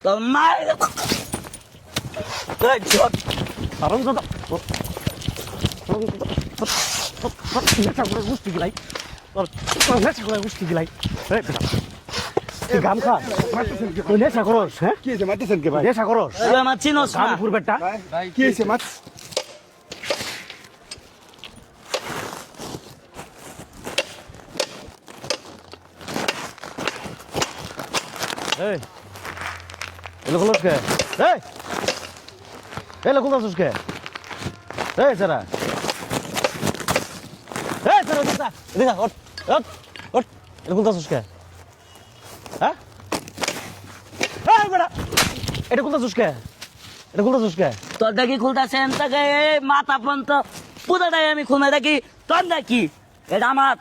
Tomar. Good shot. Parang sa Nasa ko gusto gilay. Nasa ko gusto gilay. গাম খা তুই নেশা করস হ্যাঁ কি হয়েছে মারতেছেন কে ভাই? নেশা করস তুই আমার চিনোস না? গামপুর বেটা ভাই কি হয়েছে মাছ? এই এলো কলস কে এই এলো কলস কে এই সারা দেখা ওঠ ওঠ ওঠ এলো কলস কে হ্যাঁ এই বেটা এটা কলস কে এটা কলস কে তোর দেখি খুলতেছেন তাকে মাথা পর্যন্ত পুরোটাই আমি খুলবো দেখি তোর দেখি এটা আমার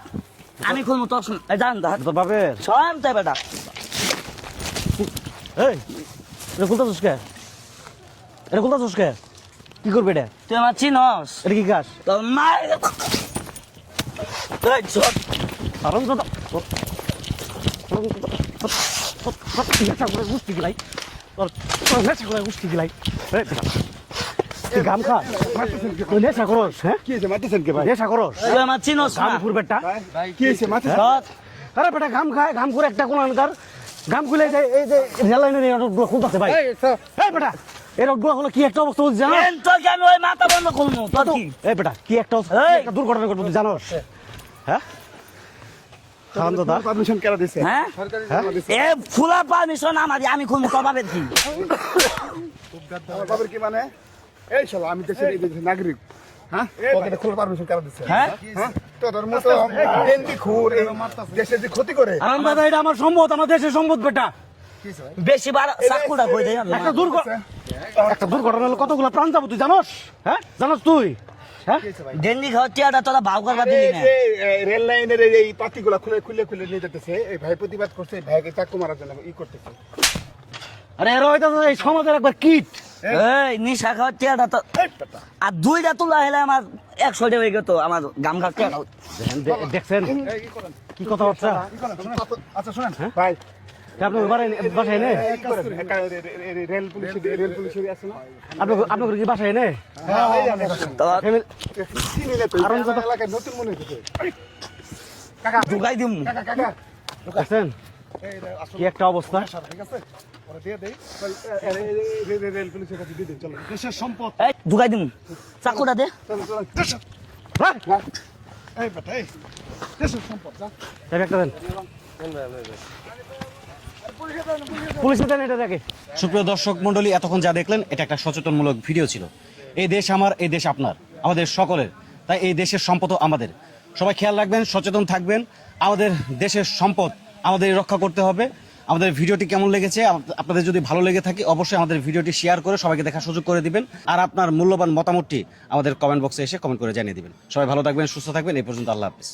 আমি খুলবো তোর জান তোর বাপের সব বেটা এই এটা কলস কে এটা কলস কে কি করবে এটা তুই আমার চিনোস এটা কি গাছ তোর মার Good shot. parang sa Nasa ko gusto gilay. Nasa ko gusto gilay. তুই গাম খা তুই নেশা করস হ্যাঁ কি হয়েছে মারতেছেন কে ভাই? নেশা করস তুই আমার চিনোস না? গামপুর বেটা ভাই কি হয়েছে মারতেছেন? সৎ। আরে বেটা গাম খায় গাম করে একটা কোন আনকার গাম খুলে যায় এই যে রেল লাইনের এই রোড খুলতেছে ভাই এই বেটা এই রোড হলো কি একটা অবস্থা জানো এন তোকে আমি ওই মাথা বন্ধ খুলবো তোর কি এই বেটা কি একটা একটা দুর্ঘটনা ঘটবে তুই জানোস হ্যাঁ খান দাদা পারমিশন কেন দিছে? হ্যাঁ সরকারি হ্যাঁ? জমা দিছে। এ ফুলা পারমিশন আমার আমি খুলবো তোর বাপের কি আমার বাবার কি মানে? এই শালা আমি দেশের এই দেশের নাগরিক। হ্যাঁ? পকেটে খোলা পারমিশন কেন দিছে? হ্যাঁ হ্যাঁ? তোদের মতো ডেন্ডি খুর এই দেশের যে ক্ষতি করে। আরাম দাদা এটা আমার সম্পদ আমার দেশের সম্পদ বেটা বেশি বার চাকুটা কই দেয় একটা দুর্ঘটনা হলো কতগুলো প্রাণ যাবো তুই জানোস হ্যাঁ জানোস তুই হ্যাঁ ডেন্ডি খাওয়ার টিয়াটা তোরা ভাও করবা দিলি এই না যে রেল লাইনের এই পাতিগুলা খুলে নিয়ে যেতেছে। এই ভাই প্রতিবাদ করছে, এই ভাইকে চাকু মারার জন্য ই করতেছে। আরে এরা হয়তো এই সমাজের একবার কীট এই নিশা খাওয়ার টিয়াটা তো আর দুইটা তুলা হলে আমার 100 হয়ে গেত আমার গাম খাওয়ার টিয়াটা দেখছেন এই কি করেন? কি কথাবার্তা কি করেন? আচ্ছা শুনেন ভাই, আপনার বাসায় এনে কি করেন? একটা রেল পুলিশের আছে না? আপনার কি বাসায় এনে হ্যাঁ, এই আমি আসছি। তো চিনি না তো, এই এলাকায় নতুন মনে হচ্ছে। কাকা, ঢুকাই দিম কাকা, দেখছেন এই আসলে কি একটা অবস্থা ঠিক আছে? ওরা দিয়ে দেই। রেল পুলিশের কাছে দিয়ে দেই, চলো। দেশের সম্পদ। এই ঢুকাই দিম চাকুটা দে চলো, চলো। দেশের- হ্যাঁ, এই বেটা, এই দেশের সম্পদ, যা। চাবি একটা দেন পুলিশে দেন এটা দেখে সুপ্রিয় দর্শক মন্ডলী এতক্ষণ যা দেখলেন এটা একটা সচেতনমূলক ভিডিও ছিল এই দেশ আমার এই দেশ আপনার আমাদের সকলের তাই এই দেশের সম্পদও আমাদের সবাই খেয়াল রাখবেন সচেতন থাকবেন আমাদের দেশের সম্পদ আমাদের রক্ষা করতে হবে আমাদের ভিডিওটি কেমন লেগেছে আপনাদের যদি ভালো লেগে থাকে অবশ্যই আমাদের ভিডিওটি শেয়ার করে সবাইকে দেখার সুযোগ করে দিবেন আর আপনার মূল্যবান মতামতটি আমাদের কমেন্ট বক্সে এসে কমেন্ট করে জানিয়ে দিবেন সবাই ভালো থাকবেন সুস্থ থাকবেন এই পর্যন্ত আল্লাহ হাফেজ